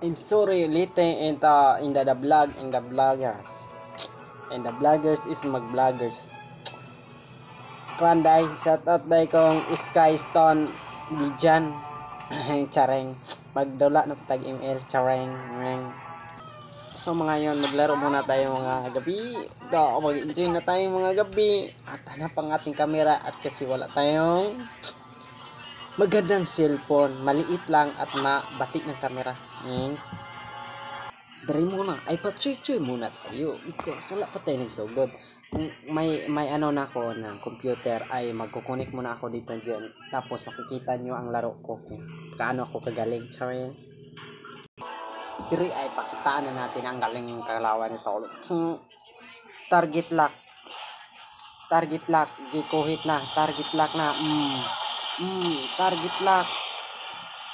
I'm sorry later in the vlog in the vloggers and the vloggers is mag-vloggers. Kwanday, shout out day kong Sky Stone Dijan. Chareng. Pagdula na patag email chareng. So mga yon, maglaro muna tayo mga gabi. Mag-enjoy na tayo mga gabi. At hanap ang ating camera at kasi wala tayong magandang cellphone. Maliit lang at mabatik ng camera. Dari muna, ay pa-choy-choy muna tayo because wala pa tayo nagsugod. May ano na ako ng computer ay magkukunik muna ako dito dyan. Tapos makikita nyo ang laro ko kung kaano ako kagaling. Charin. Diri ay pakitaan na natin ang galing kalawan nito. Target lock. Target lock. Gikuhit na. Target lock na. Target lock.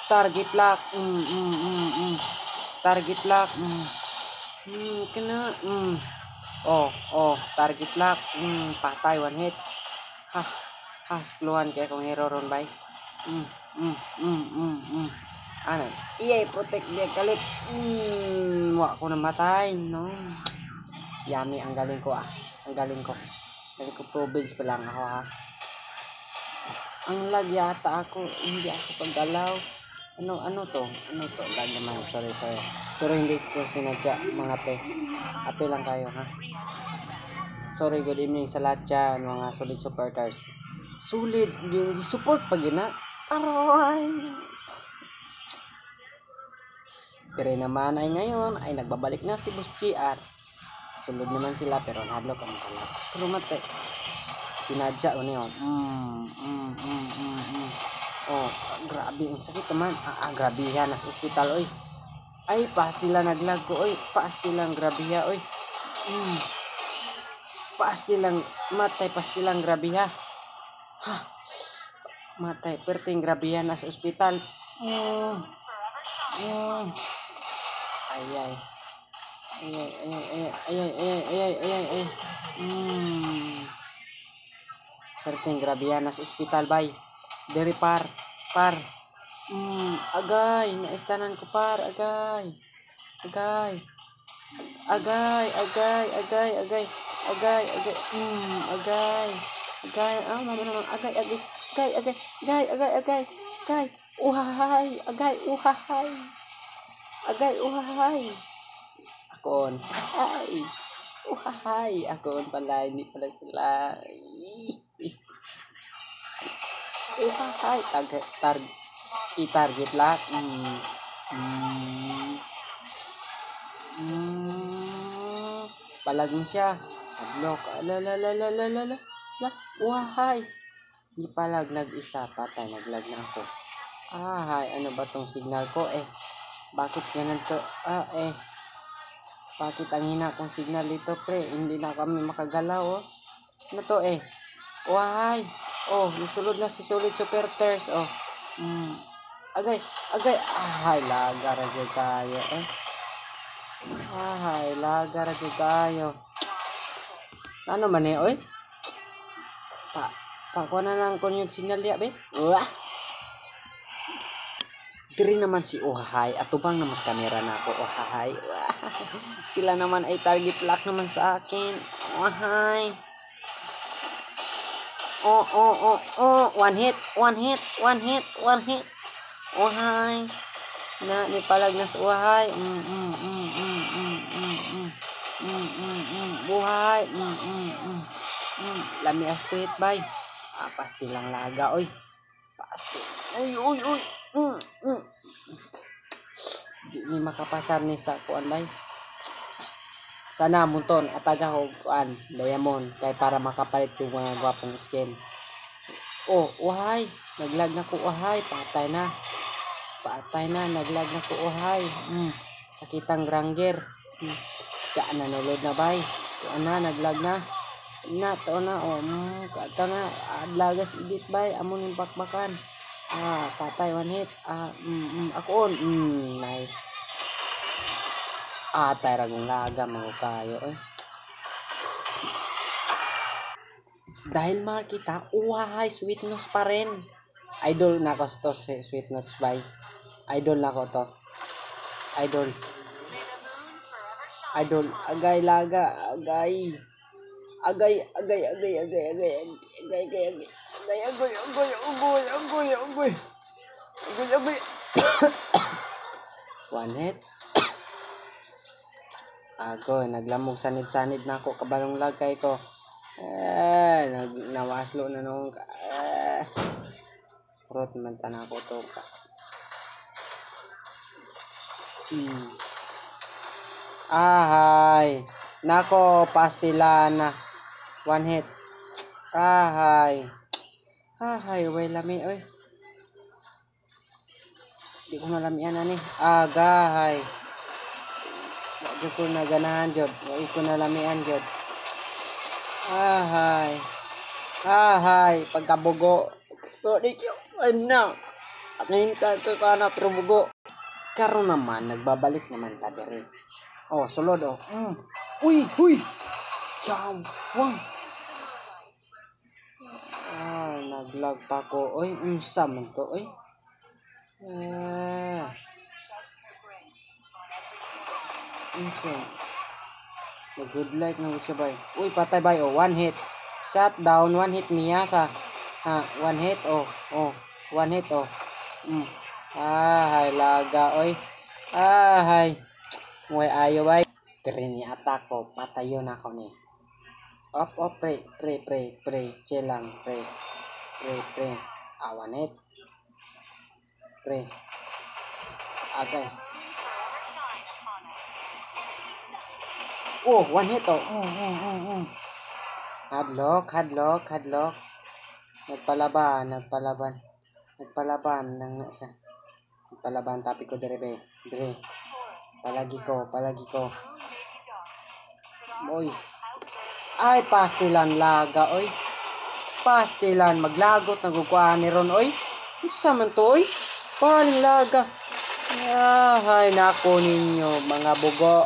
Target lock. Target lock. Kena. Target lock. Patay one hit. Keluhan kaya kung hero ron bay. Ano? Iyay, protect dia galit. Wak ko namatay, no. Yummy ang galing ko Ang galing ko. Galing ko province pa lang ako Ang lag yata ako, hindi ako paggalaw. Ano to? Lag naman. Sorry. Sorry, hindi ko sinadya mga pe. Ape lang kayo Sorry, good evening sa lahat dyan, mga solid supporters. Solid, yung support pag yun Aray! Pero naman ay ngayon ay nagbabalik na si Boss GR. Sulod naman sila pero nahadlok ang kalat. Pero mate, sinadya o niyo. Grabe ang sakit naman. Grabe yan sa ospital oy. Ay, paas nila naglag ko oy. Paas nilang grabe ya oy. Paas nilang matay, paas nilang grabe ha. Matay, perting grabe yan sa ospital. Ay. Perting grabe yan sa ospital bay. Deri par. Agay, naistanan ko par, agay. Agay. Naman agay. Uhahay. Akon. Akon pala, hindi pala sila. I-target lock. Palagin siya. Adlock. Uhahay. Hindi palag nag-isa. Patay, naglag na ako. Ano ba tong signal ko Bakit ganun to? Bakit ang hina kong signal dito pre? Hindi na kami makagalaw Ano to Uhahay. Nasulod na si Solid Supporters Agay. Lagar agad tayo lagar agad tayo. Ano man oy? Pakuha na lang ko yung signal diya be. Diri naman si Uhahay. Atubang naman sa camera na ako. Uhahay. Sila naman ay target lock naman sa akin. Uhahay. One hit. Uhahay. Nipalag na sa Uhahay. Buhay. Lami asprit bay. Pasti lang laga oy. Pasti. Uy. Di ni makapasar ni sa kuan bay. Sana munton ataga og kuan diamond kay para makapalit yung mga gwapong skin. Uhay, naglag na ko Uhay, patay na, naglag na ko Uhay. Sakitang granger. Nalulod na bay. Naglag na. To na kata na adlagas edit bay amon yung bakbakan. Patay one hit. Ako nice. Tay ragong laga mga kayo dahil makita Uhahay sweet nose pa rin. Idol na ko to si sweet nose bay. Idol na ko to. Idol. Idol. Agay laga. Agay. Agay. Agay. Agay. Agay. Agay. Agay. Agay. Agay. Agay. Agay. Agay. Agay. Agay. Agay. Agay. Agay. One hit. Agoy, naglamog sanid-sanid na ako, kabalong lagay ko. Nawaslo na nung Rot man tanah ko to ka. Ahay. Nako, pastilana. One hit. Ahay. Ahay, way lami, oy. Di ko malamian na ni. Agahay. Wag ko na ganahan, Jod. Wag ko na lamian, Jod. Ahay. Ahay. Pagkabugo. So, di ko. Ano? At ngayon ka na pero bugo. Karon naman, nagbabalik naman ta dere. Oh, sulod oh. Uy, huy. Ciao. Wang. Naglag pa ko. Oy, unsa man to, oy. Unsa. Good light na siya bay. Uy, patay bay oh, one hit. Shut down, one hit niya sa. One hit oh. Oh, one hit oh. Hay laga oy. Hay. Moy ayo bay. Dire ni attack ko, patayo na ako ni. Op, pre. Chill lang, pre. One hit. Pre. Okay. Oh, one hit oh. Hadlock. Nagpalaban lang na siya. Nagpalaban tapi ko dire. Palagi ko. Oy. Ay, pastilan laga oy. Pastilan maglagot nagkukuha ni ron oy. Unsa man to oy? Paling laga. Ay, nako ninyo mga bugo.